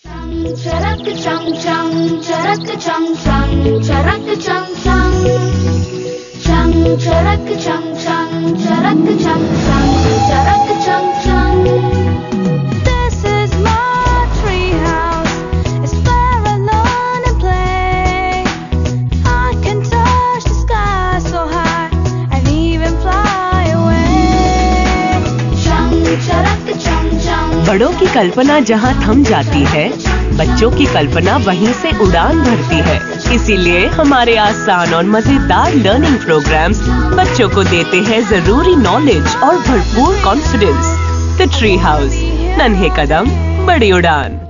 Charak chang chang, charak chang chang, charak chang chang. Chang charak chang chang, charak chang chang, charak chang chang. This is my tree house. It's where I learn and play. I can touch the sky so high and even fly away. Chang charak chang chang. बड़ों की कल्पना जहाँ थम जाती है, बच्चों की कल्पना वहीं से उड़ान भरती है। इसीलिए हमारे आसान और मजेदार लर्निंग प्रोग्राम्स बच्चों को देते हैं जरूरी नॉलेज और भरपूर कॉन्फिडेंस। द ट्री हाउस, नन्हे कदम बड़ी उड़ान।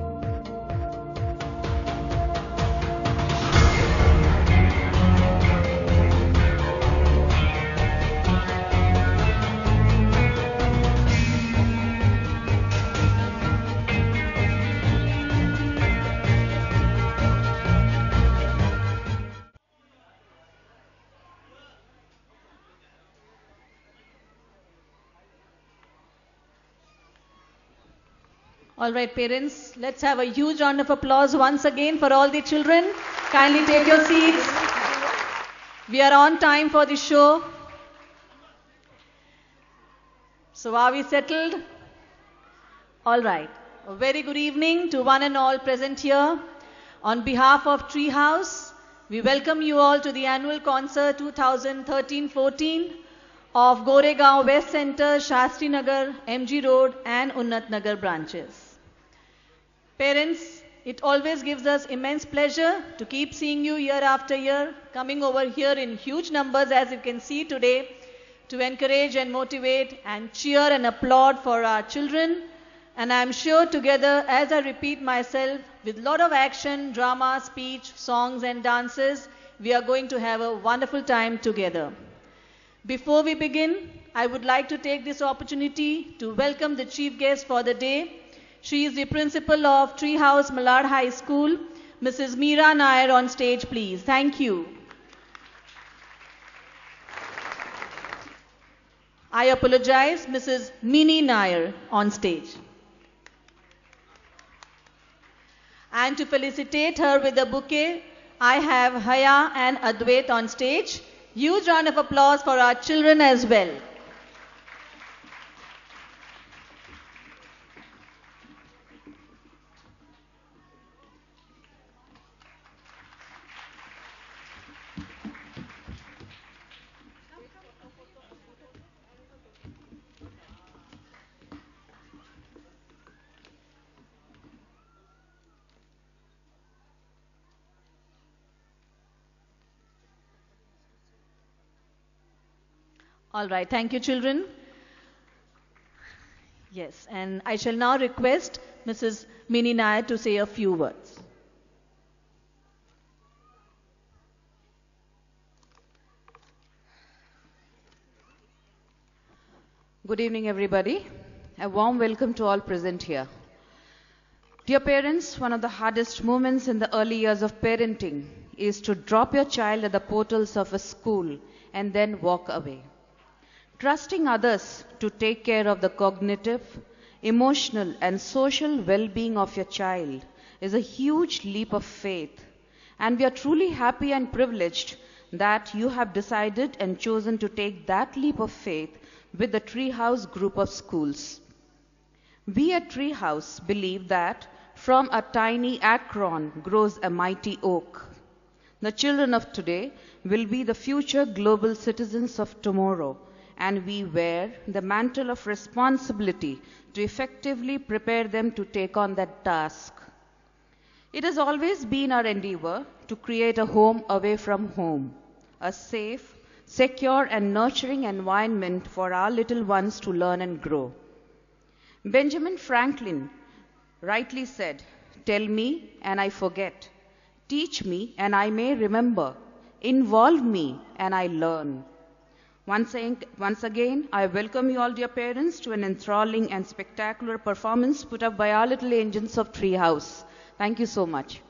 All right, parents, let's have a huge round of applause once again for all the children. Kindly take your seats. We are on time for the show. So are we settled? All right. A very good evening to one and all present here. On behalf of Tree House, we welcome you all to the annual concert 2013-14 of Goregaon West Center, Shastri Nagar, MG Road and Unnat Nagar branches. Parents, it always gives us immense pleasure to keep seeing you year after year, coming over here in huge numbers as you can see today, to encourage and motivate and cheer and applaud for our children. And I'm sure together, as I repeat myself, with a lot of action, drama, speech, songs and dances, we are going to have a wonderful time together. Before we begin, I would like to take this opportunity to welcome the chief guest for the day. She is the principal of Tree House Malad High School, Mrs. Meera Nair on stage, please. Thank you. I apologize, Mrs. Mini Nair on stage. And to felicitate her with a bouquet, I have Haya and Advait on stage. Huge round of applause for our children as well. All right, thank you, children. Yes, and I shall now request Mrs. Mini Nair to say a few words. Good evening, everybody. A warm welcome to all present here. Dear parents, one of the hardest moments in the early years of parenting is to drop your child at the portals of a school and then walk away. Trusting others to take care of the cognitive, emotional, and social well-being of your child is a huge leap of faith, and we are truly happy and privileged that you have decided and chosen to take that leap of faith with the Tree House group of schools. We at Tree House believe that from a tiny acorn grows a mighty oak. The children of today will be the future global citizens of tomorrow, and we wear the mantle of responsibility to effectively prepare them to take on that task. It has always been our endeavor to create a home away from home, a safe, secure and nurturing environment for our little ones to learn and grow. Benjamin Franklin rightly said, "Tell me and I forget. Teach me and I may remember. Involve me and I learn." Once again, I welcome you all, dear parents, to an enthralling and spectacular performance put up by our little angels of Tree House. Thank you so much.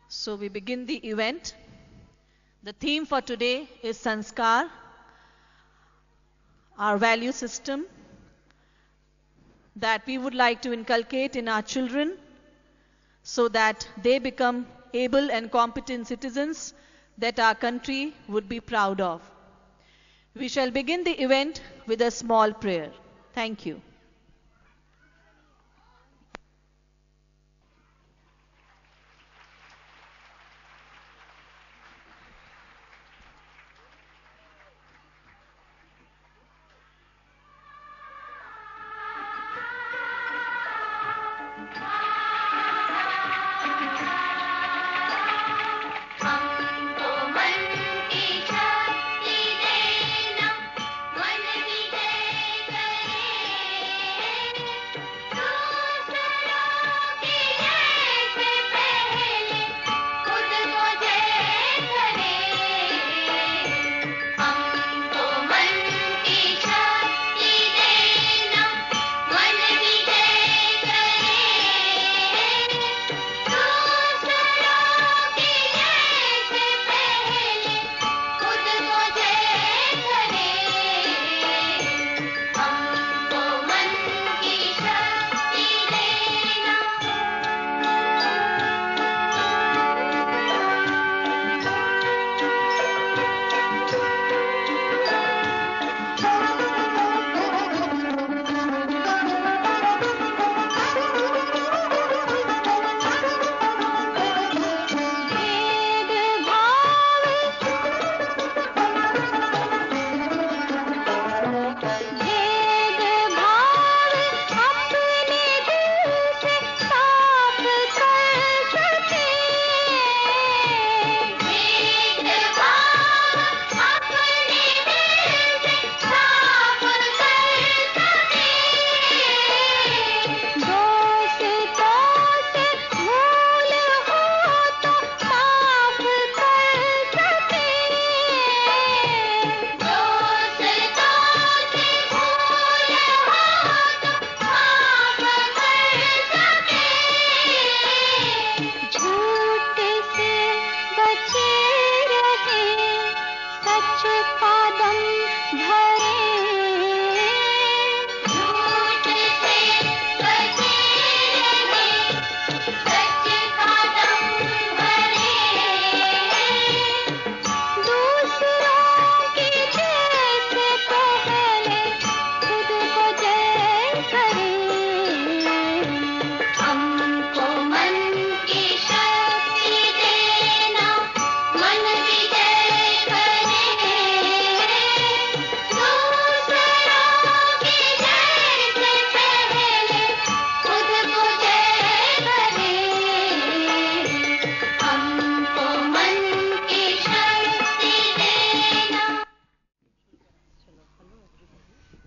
So we begin the event. The theme for today is Sanskar, our value system that we would like to inculcate in our children so that they become able and competent citizens that our country would be proud of. We shall begin the event with a small prayer. Thank you.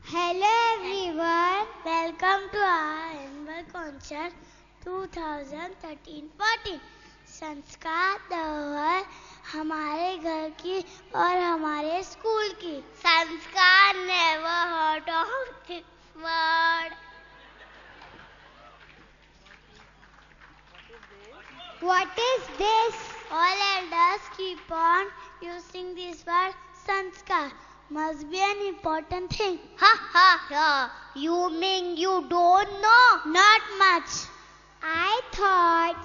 Hello everyone, welcome to our annual concert 2013-14. संस्कार धरोहर हमारे घर की और हमारे school की. संस्कार never heard of this word. What is this? All elders keep on using this word sanskar. Must be an important thing. Ha ha ha. You mean you don't know? Not much. I thought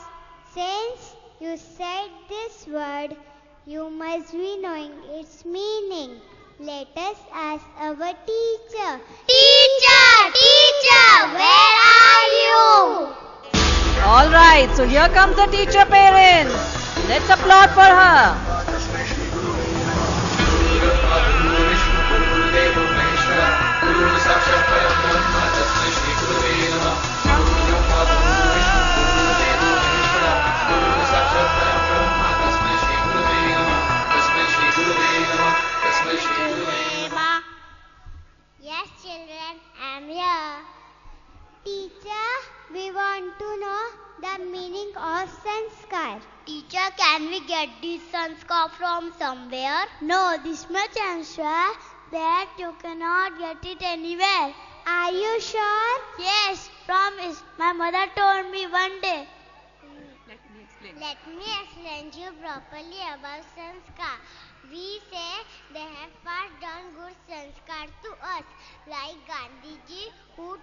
since you said this word, you must be knowing its meaning. Let us ask our teacher. Teacher, where are you? All right, so here comes the teacher parents. Let's applaud for her. Yes, children, I am here. Teacher, we want to know the meaning of sanskar. Teacher, can we get this sanskar from somewhere? No, this much I am sure that you cannot get it anywhere. Are you sure? Yes, promise. My mother told me one day. Explain. Let me explain you properly about sanskar. We say they have passed down good sanskar to us, like Gandhiji who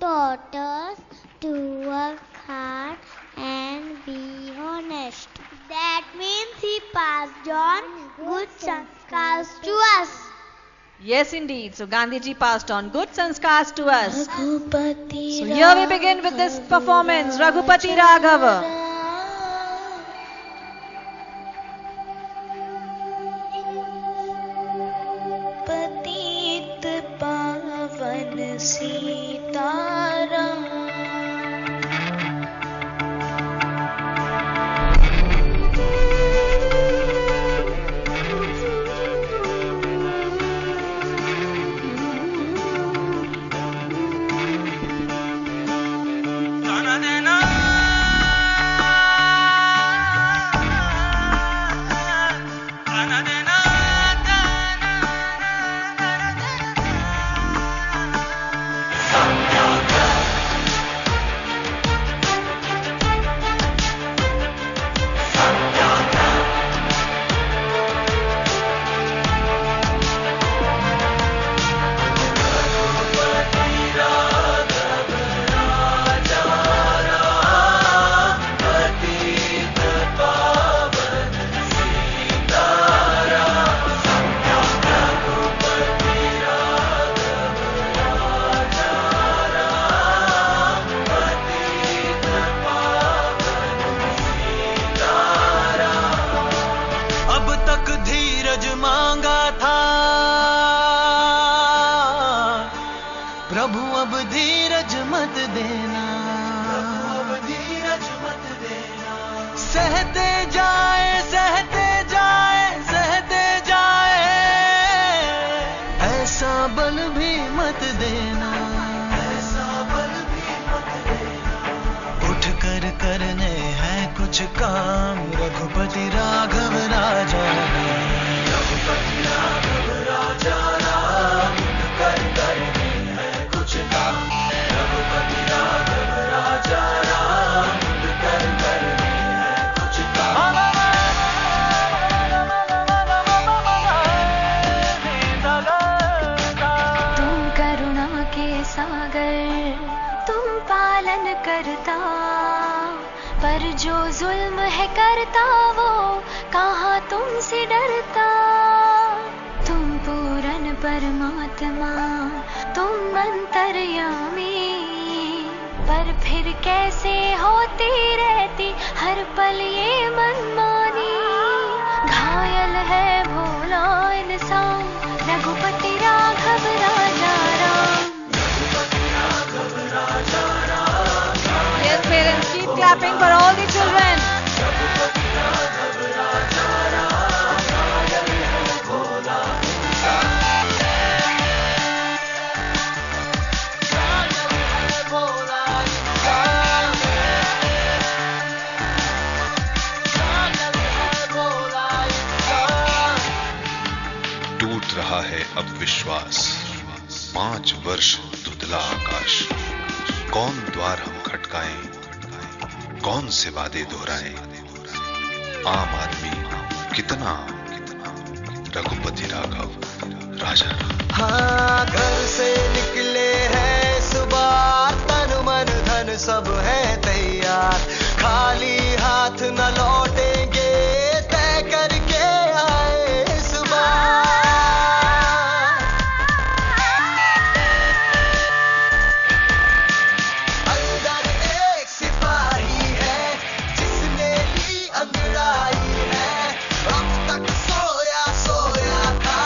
taught us, to work hard and be honest. That means he passed on good sanskars to us. Yes, indeed. So Gandhiji passed on good sanskars to us. So here we begin with this performance, Raghupati Raghava. पतित पावन सीताराम काम रघुपति राघव राजा राम कर करने है कुछ काम रघुपति राघव राजा राम कर करने है कुछ काम तुम करुणा के सागर तुम पालन करता पर जो जुल्म है करता वो कहाँ तुमसे डरता तुम पूरन परमात्मा तुम अंतर्यामी पर फिर कैसे होती रहती हर पल ये मनमानी घायल है भोला इंसान रघुपति राघव राजा Ram Yes, parents, keep clapping for all the children. टूट रहा है अब विश्वास 5 वर्ष धुंधला आकाश कौन द्वार हम खटकाएं कौन से वादे दोहराएं आम आदमी कितना रघुपति राघव राजा हाँ घर से निकले हैं सुबह तन मन धन सब है तैयार खाली हाथ न लौटेंगे तय करके आए सुबह अंदर एक सिपाही है जिसने ली अंगड़ाई है अब तक सोया सोया था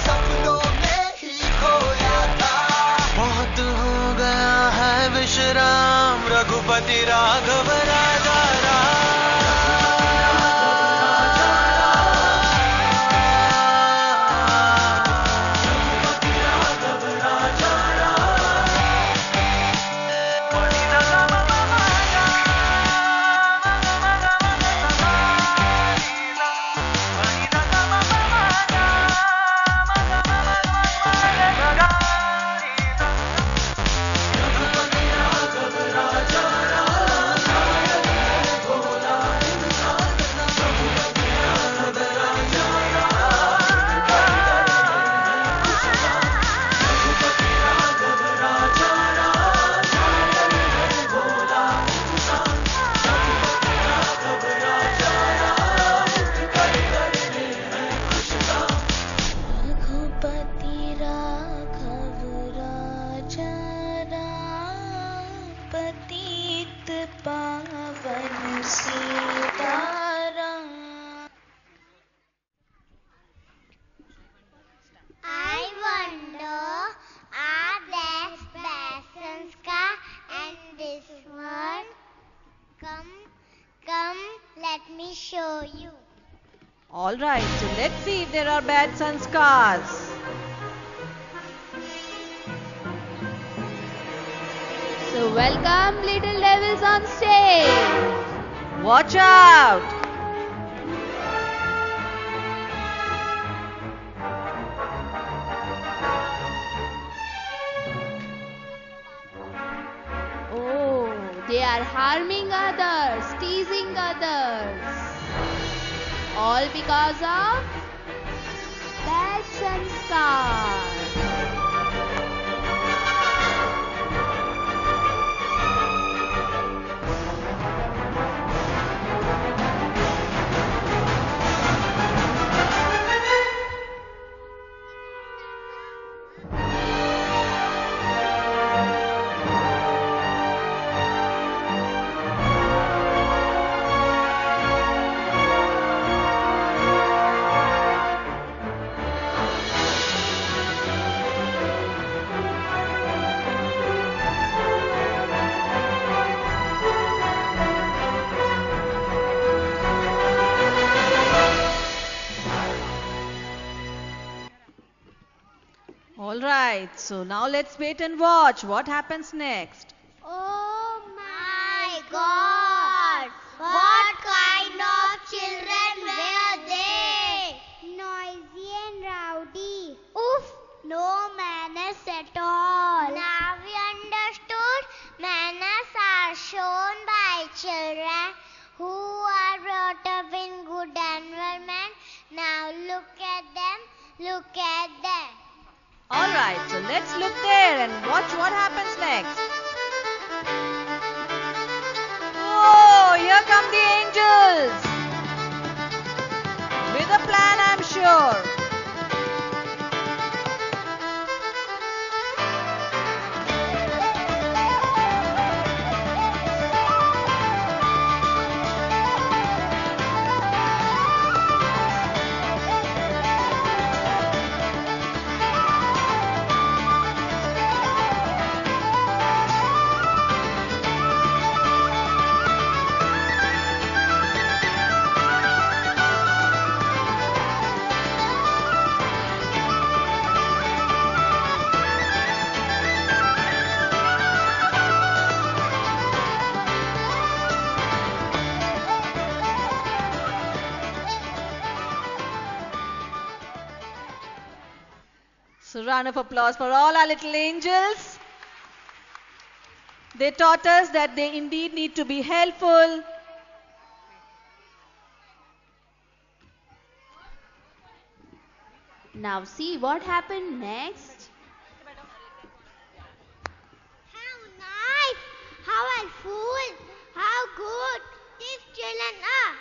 सपनों में ही खोया था बहुत हो गया है विश्राम रघुपति राघव राजा Alright, so let's see if there are bad sanskars. So welcome little devils on stage. Watch out! Oh, they are harming others, teasing others. All because of bad sanskar. Alright, so now let's wait and watch what happens next. Oh my God! What kind of children were they? Noisy and rowdy. Oof! No manners at all. Now we understood manners are shown by children who are brought up in good environment. Now look at them, look at them. Alright, so let's look there and watch what happens next. Oh, here come the angels. With a plan, I'm sure. So round of applause for all our little angels. They taught us that they indeed need to be helpful. Now see what happened next. How nice, how helpful, how good these children are.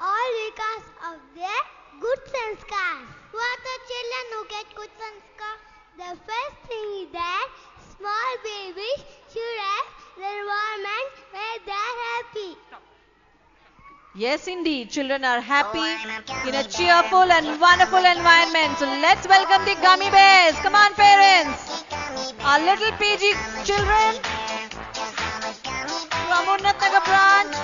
All because of their good sanskars. Who are the children who get good sanskar? The first thing is that small babies should have the environment where they are happy. Yes, indeed, children are happy in a cheerful and wonderful environment. So let's welcome the gummy bears. Come on, parents. Our little PG children from Unnat Nagar branch.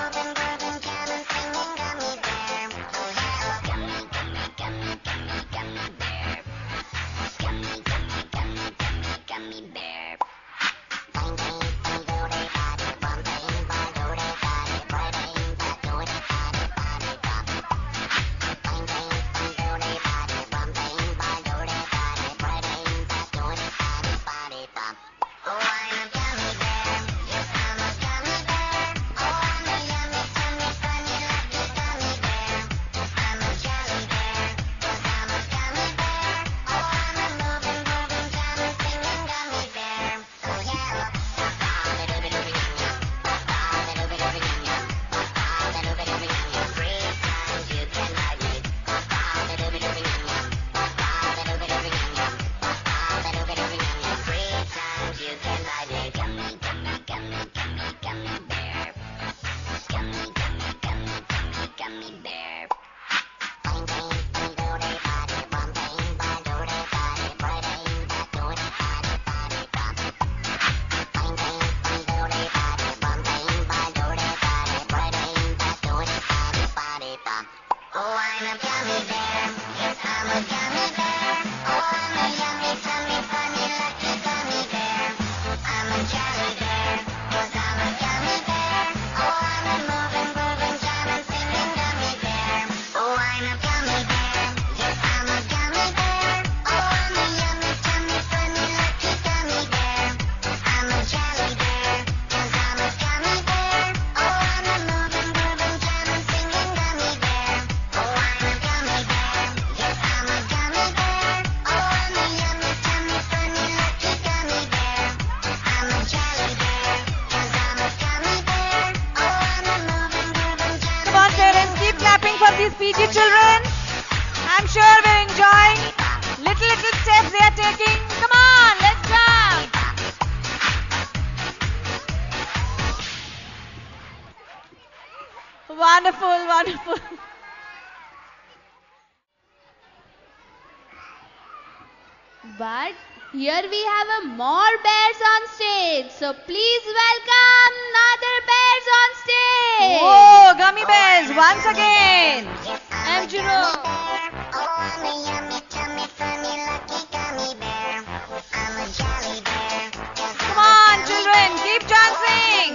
These PG children, I'm sure we're enjoying little steps they are taking. Come on, let's jump. Wonderful, wonderful. But here we have more bears on stage. So please welcome other bears on stage. Whoa, gummy bears once again. I'm Jerome. Come on, children, keep dancing.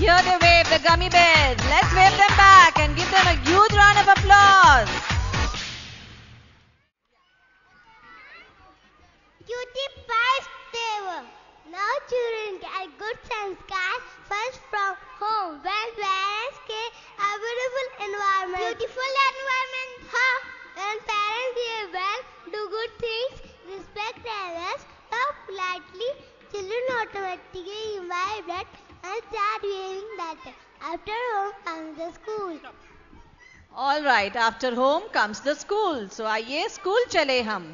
Here they wave the gummy bears. Let's wave them back and give them a huge round of applause. Cutie pies they were. Now children get good sanskar first from home. When parents get a beautiful environment. Beautiful environment. Huh? When parents behave well, do good things, respect others, talk politely, children automatically imbibe that and start behaving better. After home comes the school. All right, after home comes the school. So आइए school चले हम.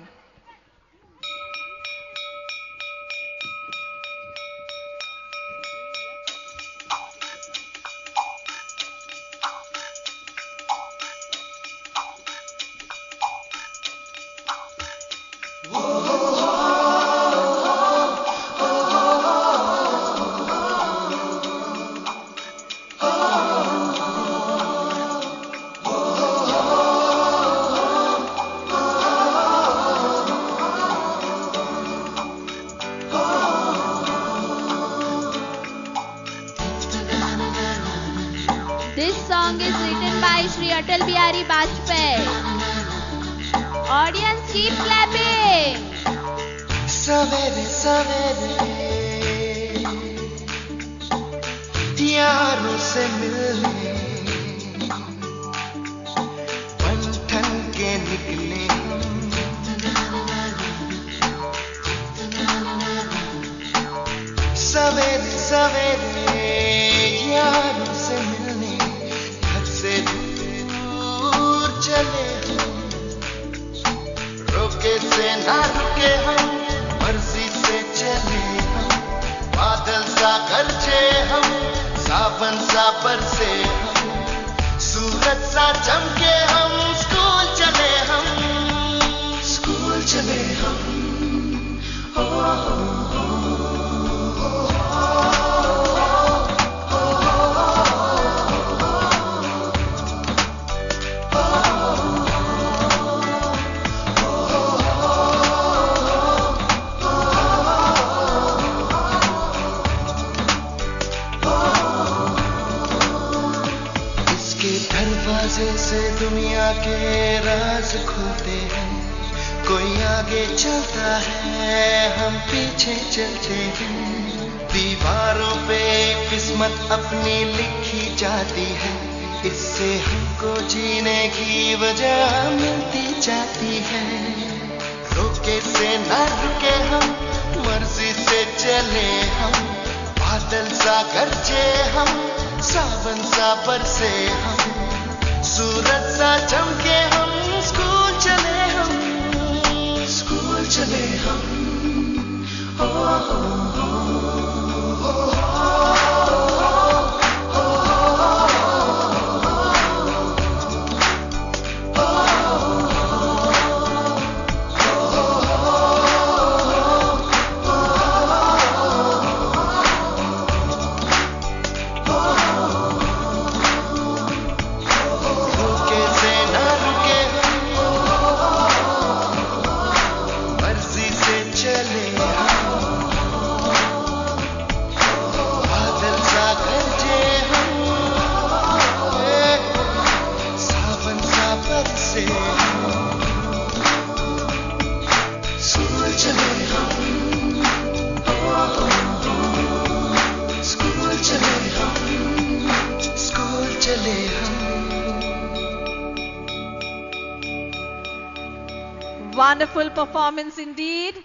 This song is written by Shri Atal Bihari Vajpayee. Audience, keep clapping. Savere, savere, से मिलने बन ठन के निकले सवेरे सवेरे यारों से मिलने घर से दूर चले रोके से ना रुके हम मर्जी से चले हम बादल सा गरजे हम सावन सा बरसे हम सूरज सा चमके हम स्कूल चले हम दरवाजे से दुनिया के राज खुलते हैं कोई आगे चलता है हम पीछे चलते हैं दीवारों पे किस्मत अपनी लिखी जाती है इससे हमको जीने की वजह मिलती जाती है रोके से ना रुके हम मर्जी से चले हम बादल सा गरजे हम सावन सा बरसे हम सूरज सा चमके हम स्कूल चले हम Wonderful performance indeed.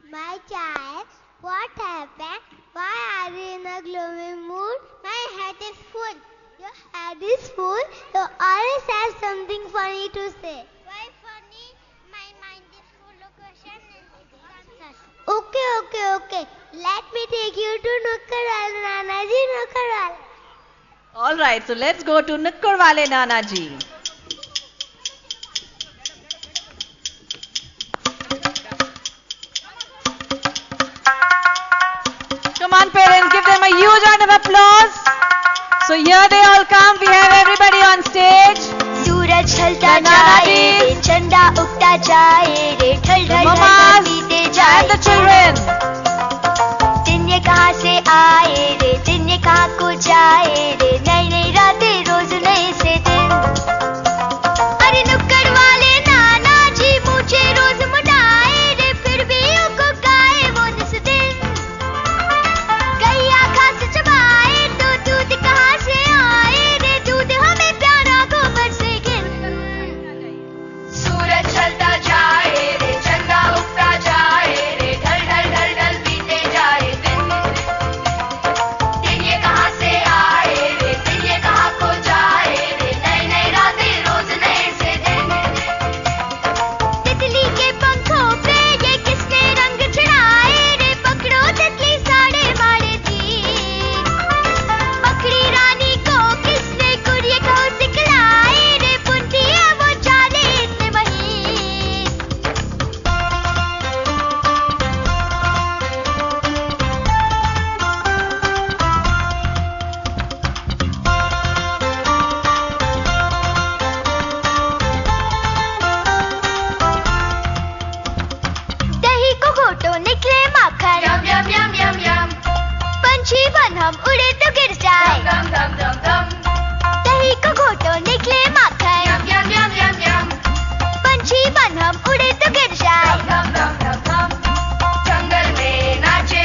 My child, what happened? Why are you in a gloomy mood? My head is full. Your head is full? You always have something funny to say. Why funny? My mind is full of questions and answers. Okay. Let me take you to Nukkad Wale Nanaji, Nukkad Wale. All right, so let's go to Nukkad Wale Nanaji. Come on, parents, give them a huge round of applause. So here they all come. We have everybody on stage. सूरज ढलता जाए रे चंदा उगता जाए रे ढल ढल ढल बीते जाए and the children. दिन ये कहाँ से आए रे दिन ये कहाँ को जाए रे नई नई रातें रोज नए से दिन अरे नुक्कड़ वाले नाना जी मुझे रोज मुड़ाए रे फिर भी उनको गाए वो निस दिन गैया घास चबाए तो दूध कहाँ से आए रे दूध हमें प्यारा गोबर से गिन सूरज ढलता जाए रे चंदा उगता जाए रे ढल ढल ढल ढल बीते जाए दिन ये कहाँ से आए रे दिन ये कहाँ को जाए रे नई नई रातें रोज नए से दिन तितली के पंखों पे ये किसने रंग चढ़ाए रे पकड़ो तितली साड़े मारे थी पकड़ी रानी को किसने कुड़िए को सिखलाए रे बुनती है वो चाले इतने महीन दही को घोटो निकले माखन यम यम यम यम यम पंछी बन हम उड़े तो गिर जाए दम दम दम दम दही को घोटो निकले माखन यम यम यम यम यम पंछी बन हम उड़े तो गिर जाए दम दम दम दम जंगल में नाचे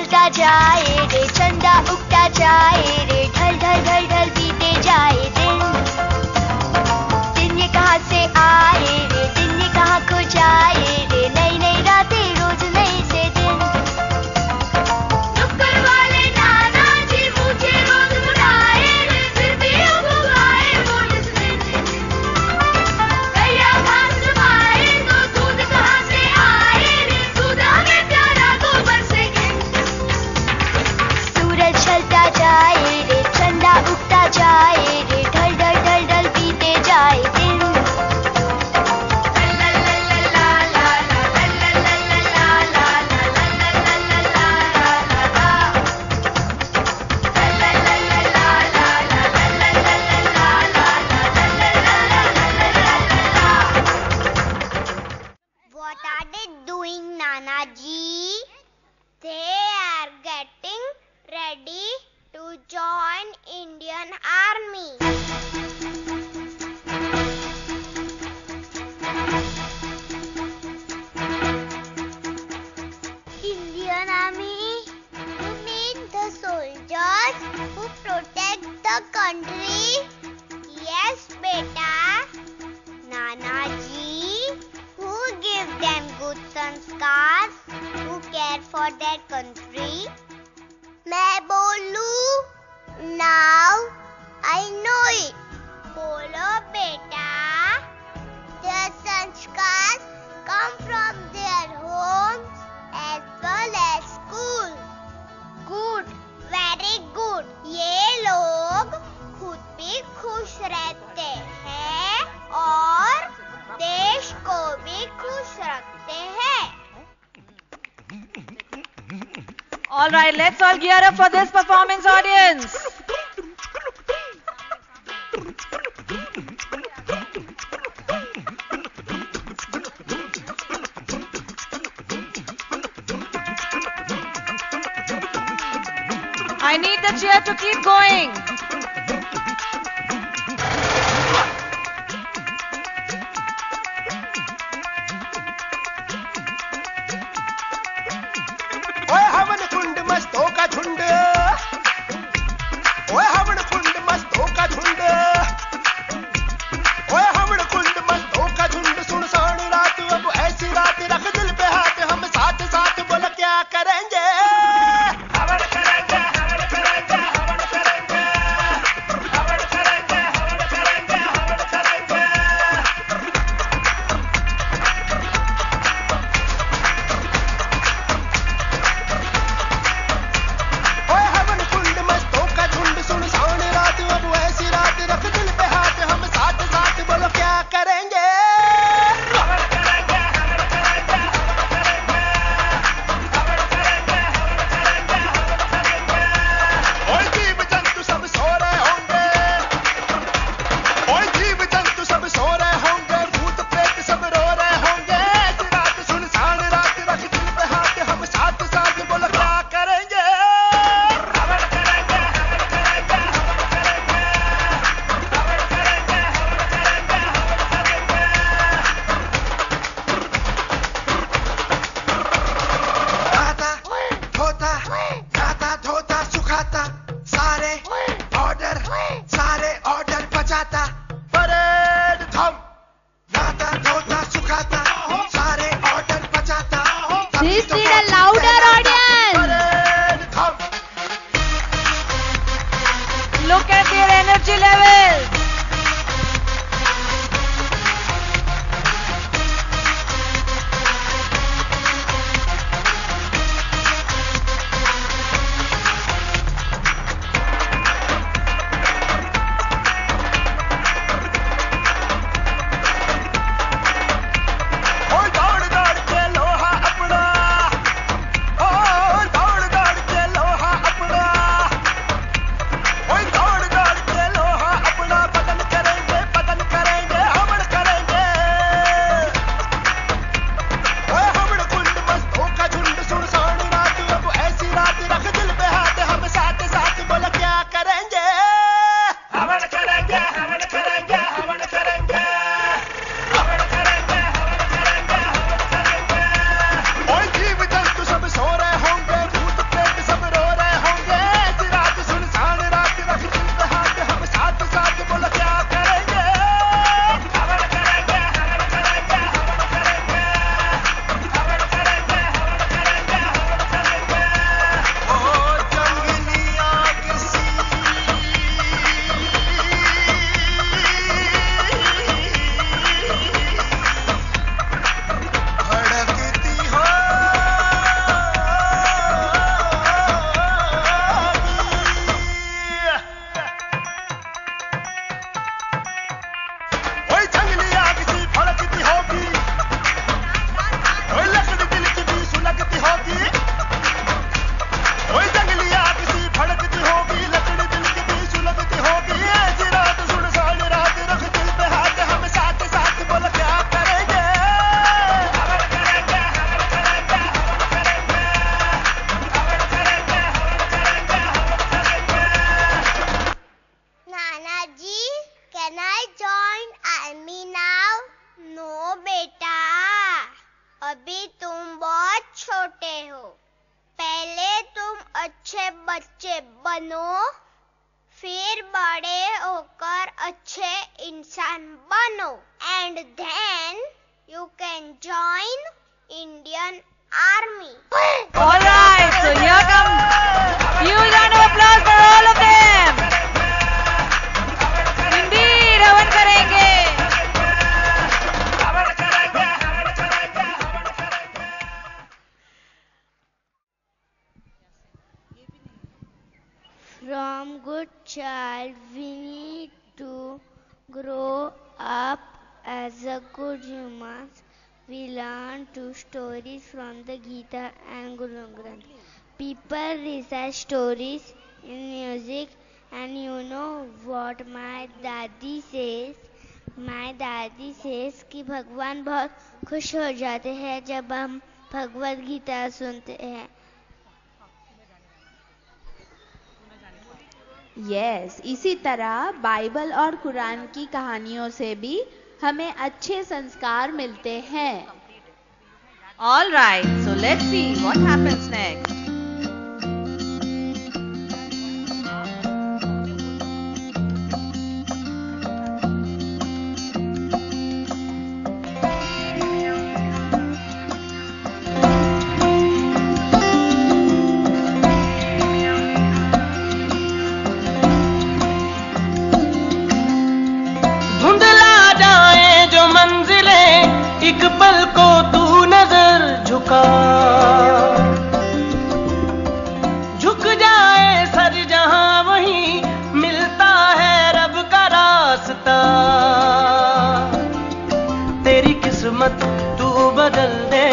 चलता जाए रे, चंदा उगता जाए रे, ढल ढल ढल ढल बीते जाए दिन। दिन ये कहाँ से आए रे, दिन ये कहाँ खो जाए रे, नई नई रातें रोज नए से दिन। नुक्कड़ वाले नाना जी मुझे रोज बुलाए रे, फिर भी अब आए वो इस दिन। गैया घास चबाए तो दूध कहाँ से आए रे, दूध हमें प्यारा गोबर से गिन। सूरज ढलता जाए रे, चंदा उगता जाए रे, ढल ढल ढल ढल बीते जाए दिन। What are they doing, Nana ji? They are getting ready to join Indian Army. Indian Army? You mean the soldiers who protect the country? Yes, beta. Nana ji, who give them good sanskars, who care for their country? मैं बोलूं? Now I know it. बोलो बेटा. Their sanskars come from their homes as well as school. Good, very good. ये लोग खुद भी खुश रहते हैं और देश को भी खुश रखते हैं. All right, let's all gear up for this performance, audience. I need the cheer to keep going. ओए हवन कुंड मस्तों का झुंड, ओए हवन कुंड मस्तों का झुंड, ओए हवन कुंड मस्तों का झुंड। सुनसान रात अब ऐसी रात, रख दिल पे हाथ, हम साथ साथ बोल क्या करेंगे। हवन करेंगे, हवन करेंगे, हवन करेंगे। अभी तुम बहुत छोटे हो। पहले तुम अच्छे बच्चे बनो, फिर बड़े होकर अच्छे इंसान बनो, and then you can join Indian Army. All right, so here come huge round of applause for all of them. Indeed, हवन करेंगे। From good child, we need to grow up as a good humans. We learn two stories from the Gita and Guru Granth. People recite stories in music, and you know what my dadi says? My dadi says कि भगवान बहुत खुश हो जाते हैं जब हम भगवद गीता सुनते हैं। यस, इसी तरह बाइबल और कुरान की कहानियों से भी हमें अच्छे संस्कार मिलते हैं। All right, so let's see what happens next. झुक जाए सर जहां वहीं मिलता है रब का रास्ता। तेरी किस्मत तू बदल दे,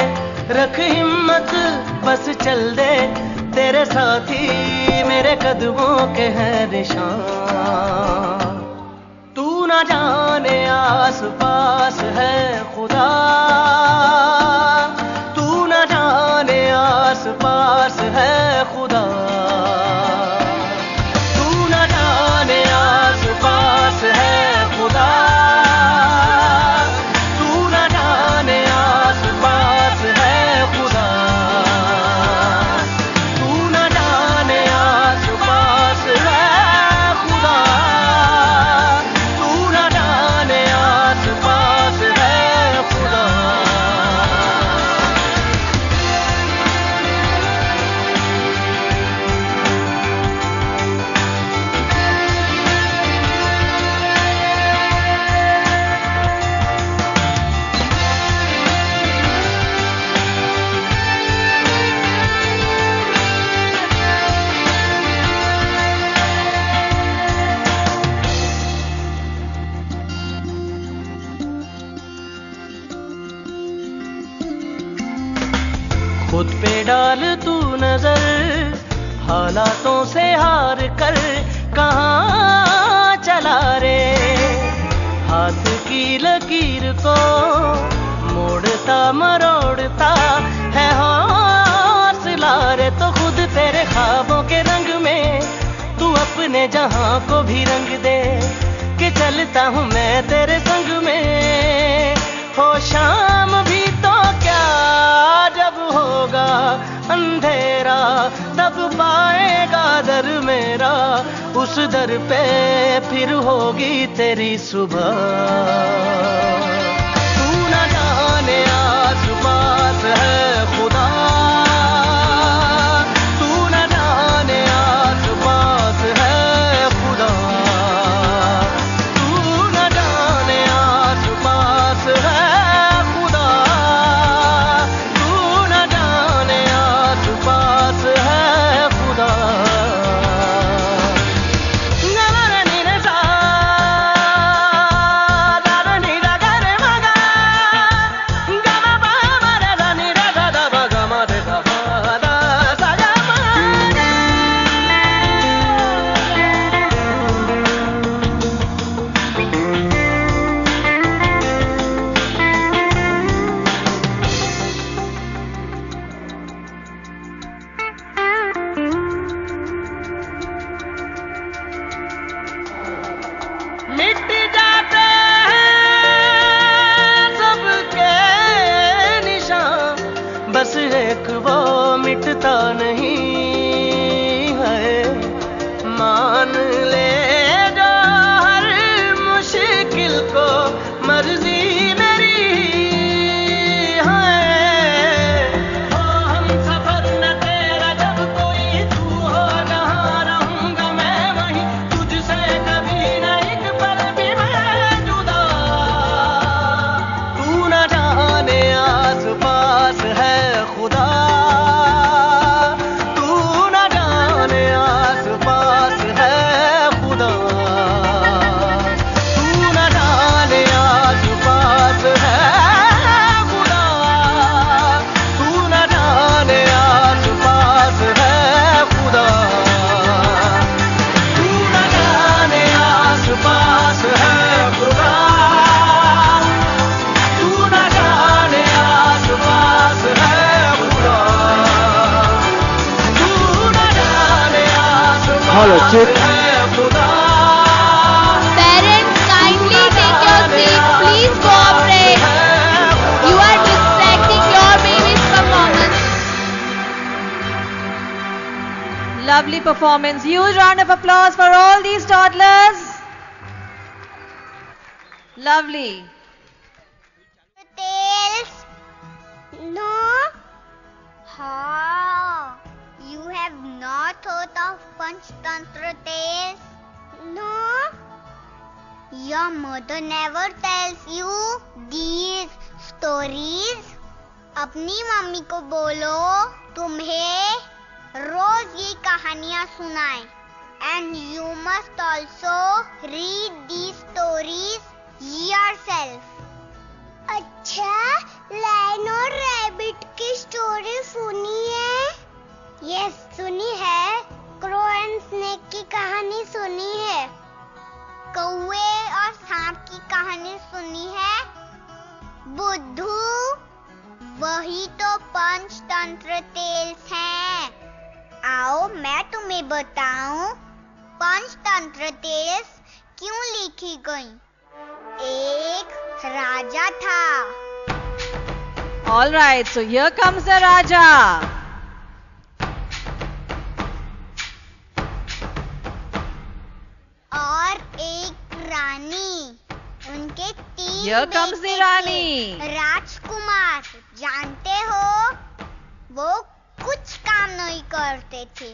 रख हिम्मत बस चल दे, तेरे साथी मेरे कदमों के हैं निशान। तू ना जाने आस पास है खुदा, पास है खुदा। तू न जाने आस पास है खुदा, तू न जाने आस पास है खुदा, तू न जाने आस पास है खुदा, तू न जाने आस पास है खुदा। खुद पे डाल तू नजर, हालातों से हार कर कहाँ चला रे। हाथ की लकीर को मोड़ता मरोड़ता है हौसला रे। तो खुद तेरे ख्वाबों के रंग में तू अपने जहां को भी रंग दे, कि चलता हूँ मैं तेरे संग में। हो शाम भी तो क्या जब होगा अंधेरा, तब पाएगा दर मेरा, उस दर पे फिर होगी तेरी सुबह। तू न जाने आस पास है खुदा, तू न जाने आस पास है खुदा, तू न जाने आस पास है खुदा, तू न जाने आस पास है खुदा। नवरनी ने सा दारनी दा करे रुकता नहीं है। मान ले जो हर मुश्किल को मर्जी मेरी है। हो हम सफर न तेरा जब कोई तू हो जहाँ रहूंगा मैं वहीं तुझसे कभी न एक पल भी मैं जुदा। तू न जाने आस पास है खुदा, तू न जाने आस पास है खुदा, तू न जाने आस पास है खुदा, तू न जाने आस पास है खुदा, तू न जाने आस पास है खुदा, तू न जाने आस पास है खुदा, तू न जाने आस पास है खुदा। Parents, kindly take your seat. Please cooperate. You are distracting your baby's performance. Lovely performance. Huge round of applause for all these toddlers. Lovely. Tails. No. How? You have not thought of Panchtantra tales? No. Your mother never tells you these stories? अपनी mummy को बोलो तुम्हें रोज ये कहानियाँ सुनाए. And you must also read these stories yourself. अच्छा, lion और rabbit की स्टोरी सुनी है? यस, सुनी है. क्रो एंड स्नेक की कहानी सुनी है. कौवे और सांप की कहानी सुनी है. बुद्धू, वही तो पंचतंत्र टेल्स हैं. आओ मैं तुम्हें बताऊं पंचतंत्र टेल्स क्यों लिखी गई. एक राजा था. All right, so here comes the Raja. और एक रानी. उनके 3 Here comes the बेटे Rani. थे. राजकुमार. जानते हो वो कुछ काम नहीं करते थे,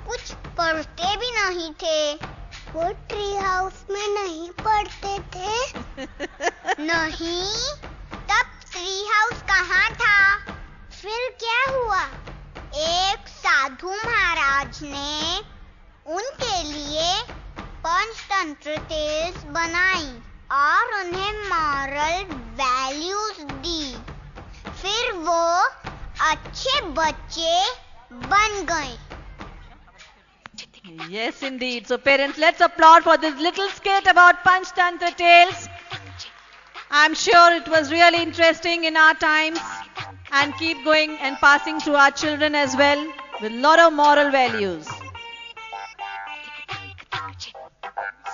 कुछ पढ़ते भी नहीं थे. वो ट्री हाउस में नहीं पढ़ते थे. नहीं, तब ट्री हाउस कहाँ था? फिर क्या हुआ? एक साधु महाराज ने उनके लिए पंचतंत्र टेल्स बनाई और उन्हें मॉरल वैल्यूज दी. फिर वो अच्छे बच्चे बन गए. Yes, indeed. So parents, let's applaud for this little skit about Panchtantra tales. I'm sure it was really interesting in our times and keep going and passing to our children as well with a lot of moral values.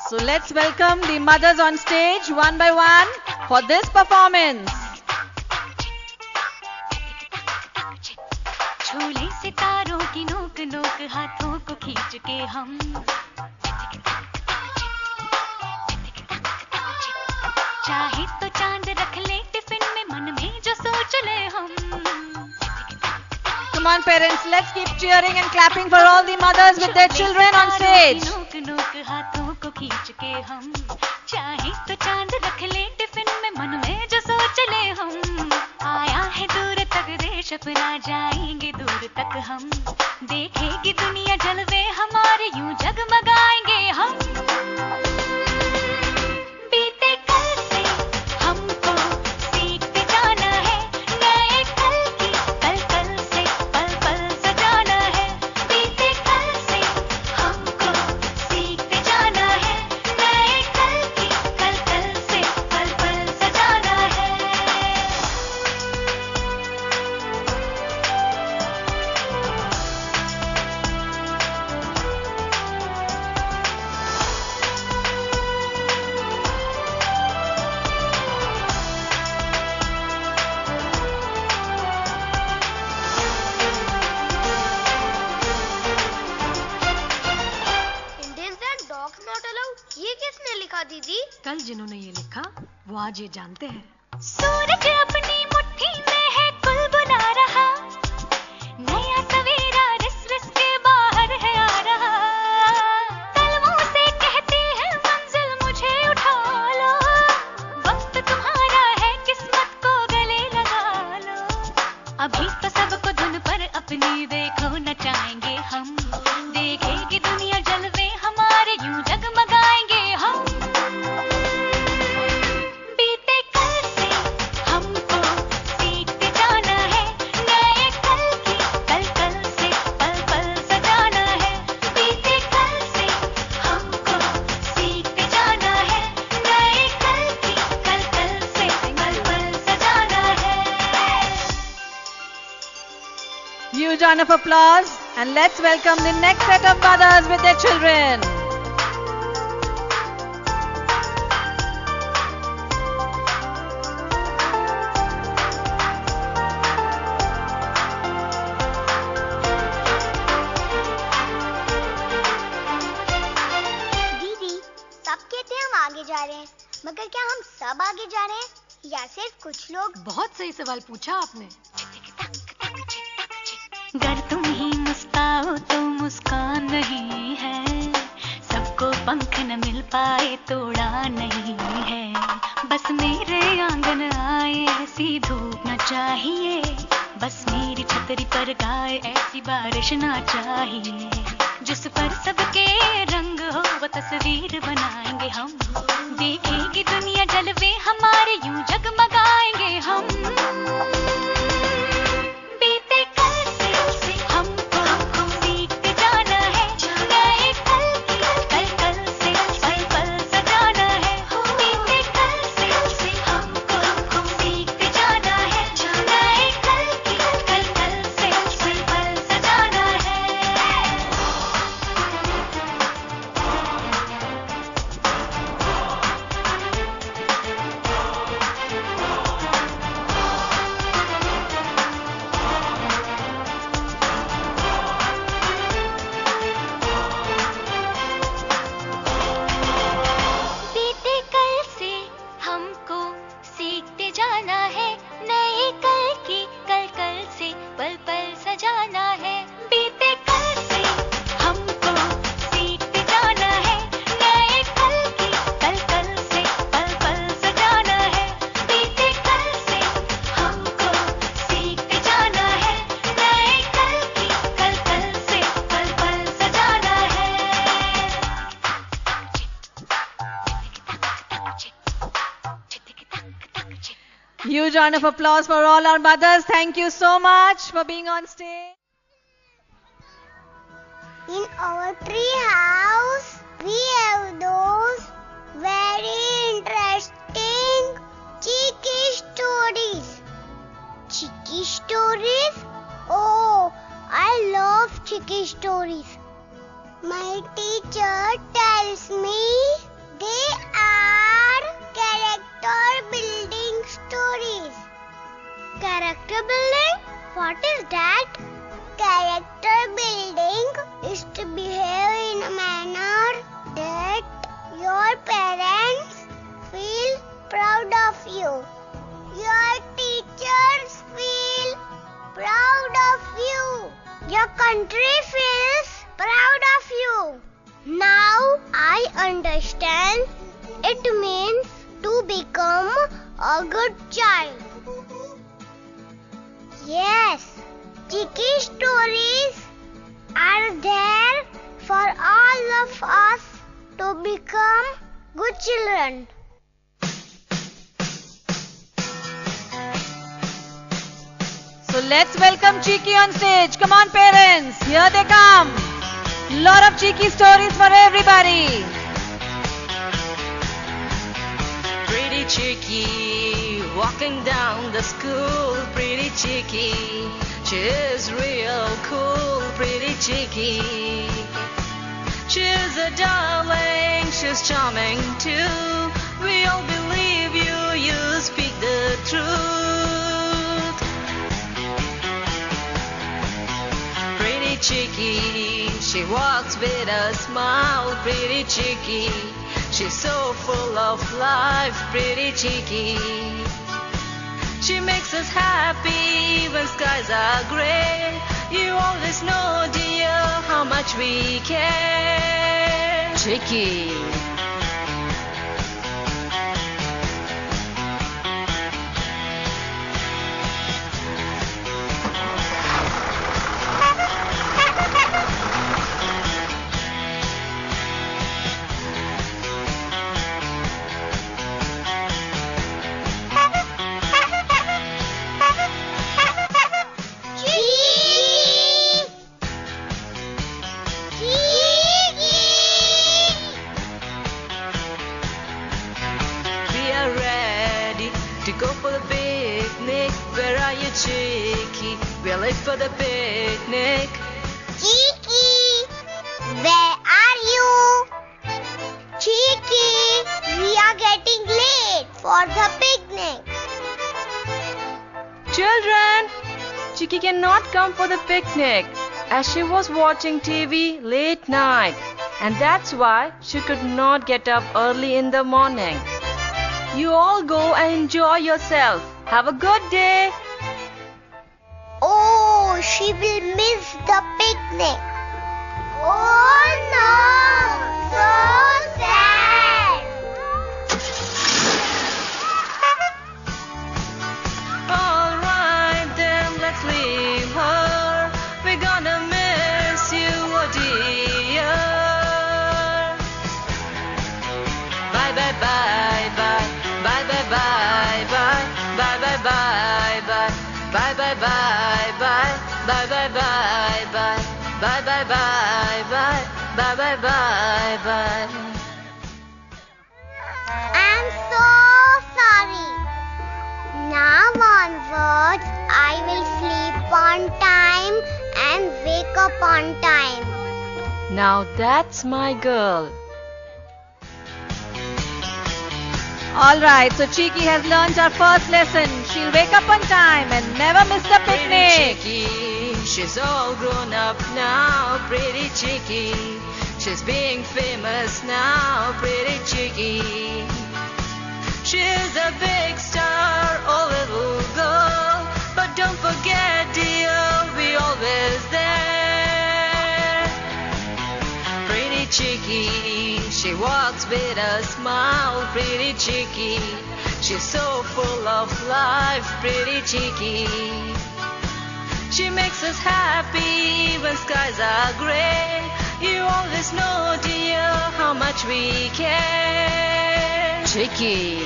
So let's welcome the mothers on stage one by one for this performance. झूले सितारों की नोक नोक हाथों को खींच के हम चाहे तो चांद रख ले टिफिन में मन में जो सोच ले हम. Come on parents, let's keep cheering and clapping for all the mothers with their children on stage. नोक नोक हाथों को खींच के हम चाहे तो चांद रख ले टिफिन में मन में जो सोच ले हम. आया है दूर तक देश अपना जाएंगे दूर तक हम. देखेगी दुनिया जलवे हमारे यूं जगमगाएंगे हम. बीते कल से हमको सीखते जाना है नए कल की कल कल से पल पल सजाना है. बीते कल से हमको सीखते जाना है नए कल की कल कल से पल पल सजाना है. जिन्होंने ये लिखा वो आज ये जानते हैं। सूरज अपनी मुट्ठी में है, कुल बुला रहा, नया सवेरा रिस रिस के बाहर है आ रहा, कलमों से कहती है मंजिल मुझे उठा लो, वक्त तुम्हारा है किस्मत को गले लगा लो, अभी तो सबको धुन पर अपनी देखो नचाएंगे हम, देखेगी दुनिया जलवे हमारे यूं जगमगाएंगे हम, बीते कल से हमको सीखते जाना है, नए कल की कल कल से पल पल सजाना है, बीते कल से हमको सीखते जाना है, नए कल की कल कल से पल पल सजाना है। Huge round of applause, and let's welcome the next set of mothers with their children. दीदी, सब कहते हैं हम आगे जा रहे हैं, मगर क्या हम सब आगे जा रहे हैं या सिर्फ कुछ लोग? बहुत सही सवाल पूछा आपने। गर तुम ही मुस्काओ तो मुस्कान नहीं है, सबको पंख न मिल पाए तो उड़ान नहीं है, बस मेरे आंगन आए ऐसी धूप न चाहिए, बस मेरी छतरी पर गाए ऐसी बारिश ना चाहिए, जिस पर सबके रंग हो वो तस्वीर बनाएंगे हम, देखेगी दुनिया जलवे हमारे यूं जगमगाएंगे हम, बीते कल से हमको सीखते जाना है, नए कल की कल कल से पल पल सजाना है, बीते कल से हमको सीखते जाना है, नए कल की कल कल से पल पल सजाना है। बीते कल से हमको सीखते जाना है, नए कल की कल कल से पल पल सजाना है, बीते कल से हमको सीखते जाना है, नए कल की कल कल से पल पल सजाना है, बीते कल से हमको सीखते जाना है, नए कल की कल कल से पल पल सजाना है। Huge round of applause for all our mothers. Thank you so much for being on stage. In our tree house, we have those very interesting cheeky stories. Cheeky stories? Oh, I love cheeky stories. My teacher tells me they are character building stories. Character building? What is that? Character building is to behave in a manner that your parents feel proud of you. Your teachers feel proud of you. Your country feels proud of you. Now I understand it means to become a good child. Yes, cheeky stories are there for all of us to become good children. So let's welcome Cheeky on stage. Come on, parents. Here they come. Lot of cheeky stories for everybody. Pretty cheeky, walking down the school, pretty cheeky. She's real cool, pretty cheeky. She's a darling, she's charming too. We all believe you, you speak the truth. Pretty cheeky, she walks with a smile, pretty cheeky. She's so full of life, pretty cheeky. She makes us happy when skies are grey. You always know, dear, how much we care. Cheeky. Cheeky, we're late for the picnic. Cheeky, where are you? Cheeky, we are getting late for the picnic. Children, Cheeky cannot come for the picnic as she was watching TV late night, and that's why she could not get up early in the morning. You all go and enjoy yourself. Have a good day. Oh, she will miss the picnic. Oh no, so sad. All right then, let's leave her. We're gonna miss you, oh dear. Bye bye bye bye, bye bye bye bye, bye bye bye bye, bye bye bye bye, bye bye bye bye, bye bye bye bye, bye bye bye bye. I'm so sorry. Now onwards, I will sleep on time and wake up on time. Now that's my girl. Alright, so Cheeky has learned her first lesson. She'll wake up on time and never miss the picnic. Pretty cheeky, she's all grown up now, pretty cheeky. She's being famous now, pretty cheeky. She's a big star, oh little girl. But don't forget, dear, we always there. Pretty cheeky, she walks with a smile, pretty cheeky. She's so full of life, pretty cheeky. She makes us happy when skies are grey. You always know, dear, how much we care. Cheeky.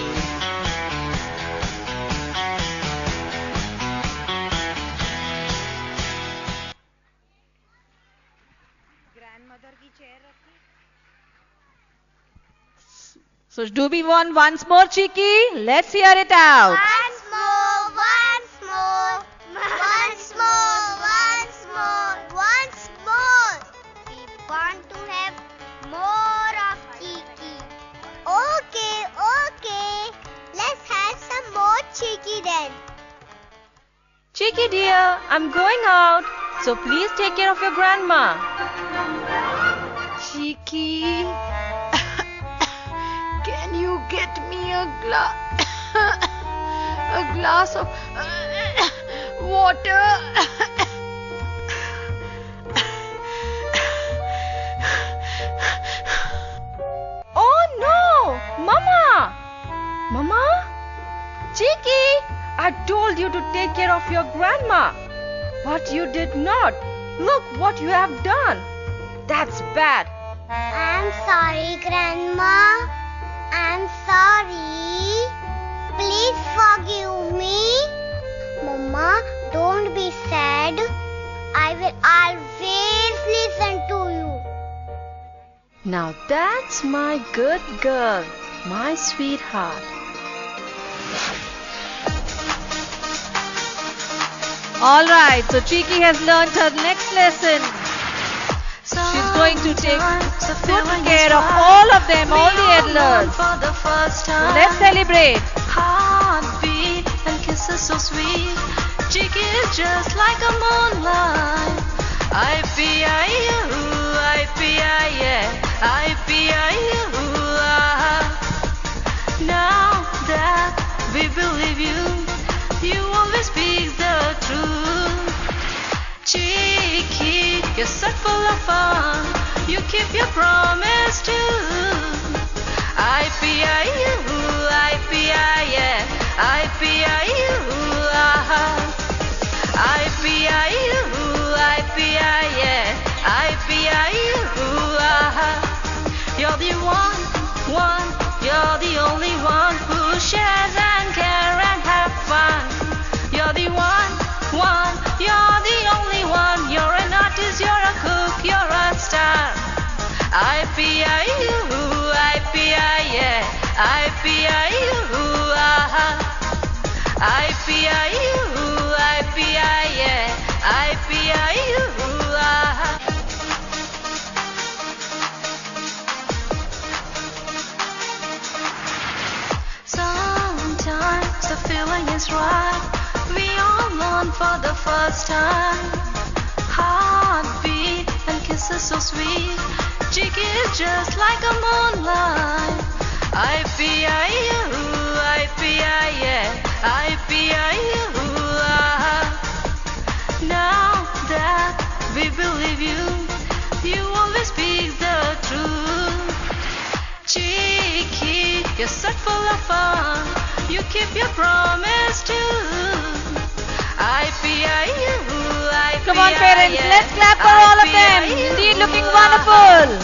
So do we want once more, Cheeky? Let's hear it out. Once more, once more, once more, once more, once more. We want to have more of Cheeky. Okay, okay. Let's have some more Cheeky then. Cheeky dear, I'm going out, so please take care of your grandma. Cheeky, can you get me a glass of water? Oh no, Mama! Mama? Cheeky, I told you to take care of your grandma, but you did not. Look what you have done. That's bad. I'm sorry, Grandma. I'm sorry. Please forgive me. Mama, don't be sad. I will always listen to you. Now that's my good girl, my sweetheart. Alright, so Cheeky has learned her next lesson. She's going to take good care of all of them, all the toddlers. Let's celebrate. Heartbeat and kisses so sweet. Cheeky is just like a moonlight. I-P-I-U, I-P-I-U, I-P-I-U, we believe you. You always speak the truth. Cheeky, you're so full of fun. You keep your promise too. IPIU, yeah. IPIU, IPIU, yeah. IPIU, You're the one, you're the only one who shares and care and have fun. You're the one, you're the only one. You're an artist, you're a cook, you're a star. IPIU, yeah. IPIU, IPIU, yeah. IPIU, Sometimes the feeling is right. We all learn for the first time. Heartbeat and kisses so sweet. Cheeky is just like a moonlight. IPIU, yeah. IPIU, Now that we believe you, you always speak the truth. Cheeky, you're so full of fun. You keep your promise too. IPIU, Come on, parents, let's clap for all of them. Indeed, looking wonderful.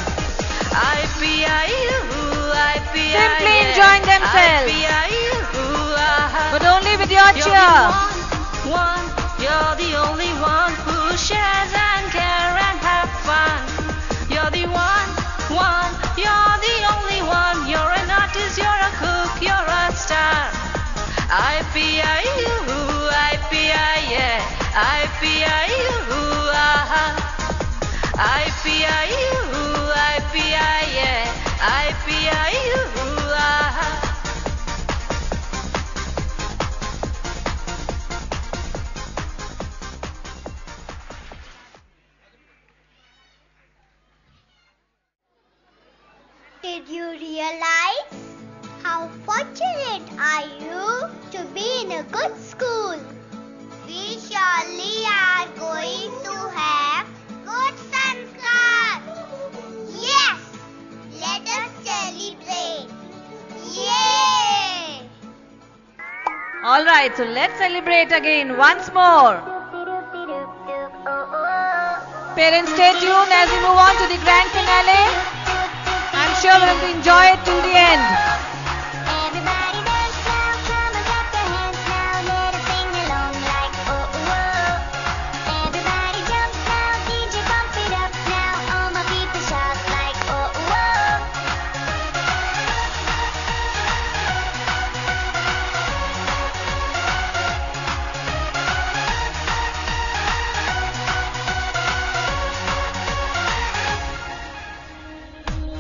IPIU, Simply enjoying themselves, but only with your cheer. You're the only one who shares and care and have fun. You're the one, you're the only one. You're an artist, you're a cook, you're a star. IPIU, yeah. IPIU, IPIU, yeah. IPIU, Did you realize how fortunate are you to be in a good school? We surely are going to have good sanskar. Yes, let us celebrate. Yay! All right, so let's celebrate again once more. Parents, stay tuned as we move on to the grand finale. I'm sure we're going to enjoy it till the end. Everybody dance now, come and clap your hands now, let us sing along like oh oh. Everybody jump now, DJ pump it up now, all my people shout like oh oh.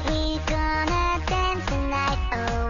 We're gonna dance tonight, oh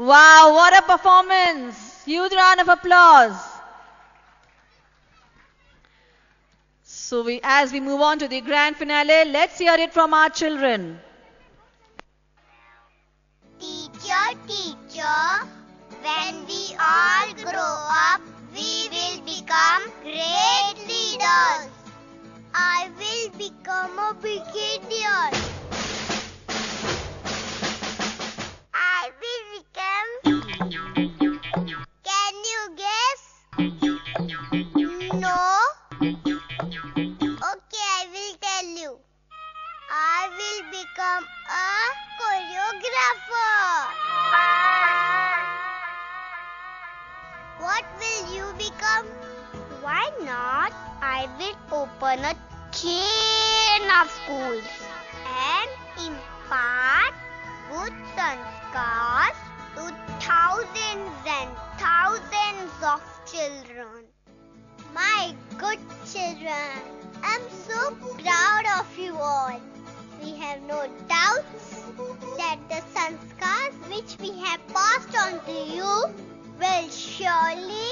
Wow, what a performance. Huge round of applause. So as we move on to the grand finale, let's hear it from our children. Teacher, teacher, when we all grow up, we will become great leaders. I will become a brigadier. I will become... Can you guess? No? Okay, I will tell you. I will become a choreographer. What will you become? Why not? I will open a chain of schools and impart good sanskars to thousands and thousands of children. My good children, I'm so proud of you all. We have no doubts that the sanskars which we have passed on to you will surely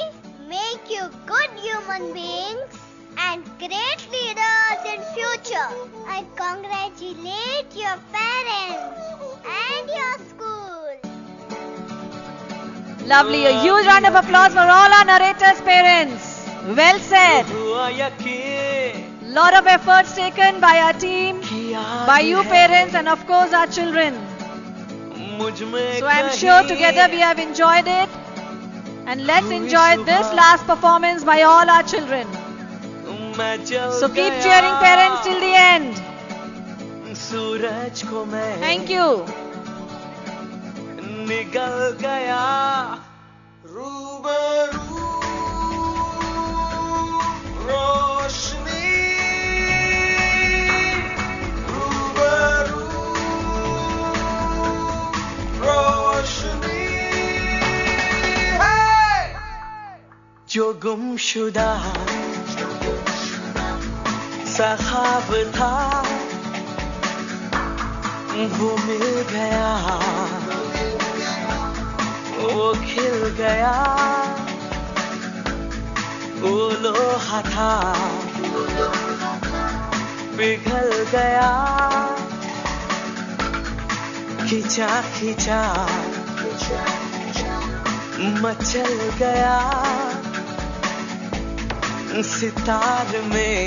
make you good human beings and great leaders in future. I congratulate your parents and your school. Lovely. A huge round of applause for all our narrators' parents. Well said. Lot of efforts taken by our team, by you parents, and of course our children. So I'm sure together we have enjoyed it. And let's enjoy this last performance by all our children. So keep cheering parents till the end. Thank you. निकल गया रूबरू रोशनी रूबरू रोशनी जो गुमशुदा सा ख्वाब था वो मिल गया वो खिल गया वो लोहा था पिघल गया खिंचा खिंचा मचल गया सितार में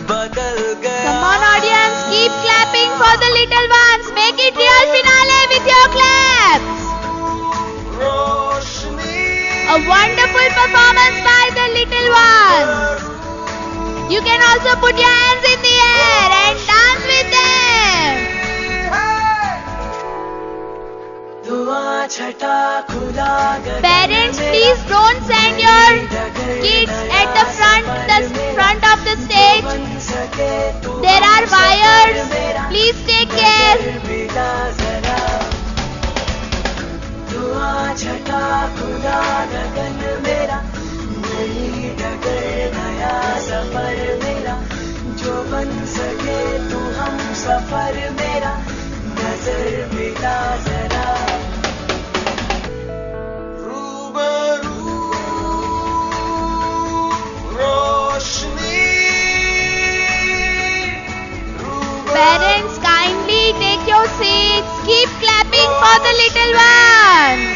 बदल गया. Come on audience, keep clapping for the little ones. Make it real finale with your claps. A wonderful performance by the little ones. You can also put your hands in the air and dance with them. Parents, please don't send your kids at the front of the stage. There are wires. Please take care. जो बन सके तू हम सफर मेरा नजर मिला जरा रूबरू रोशनी. Parents, kindly take your seats. Keep clapping for the little ones.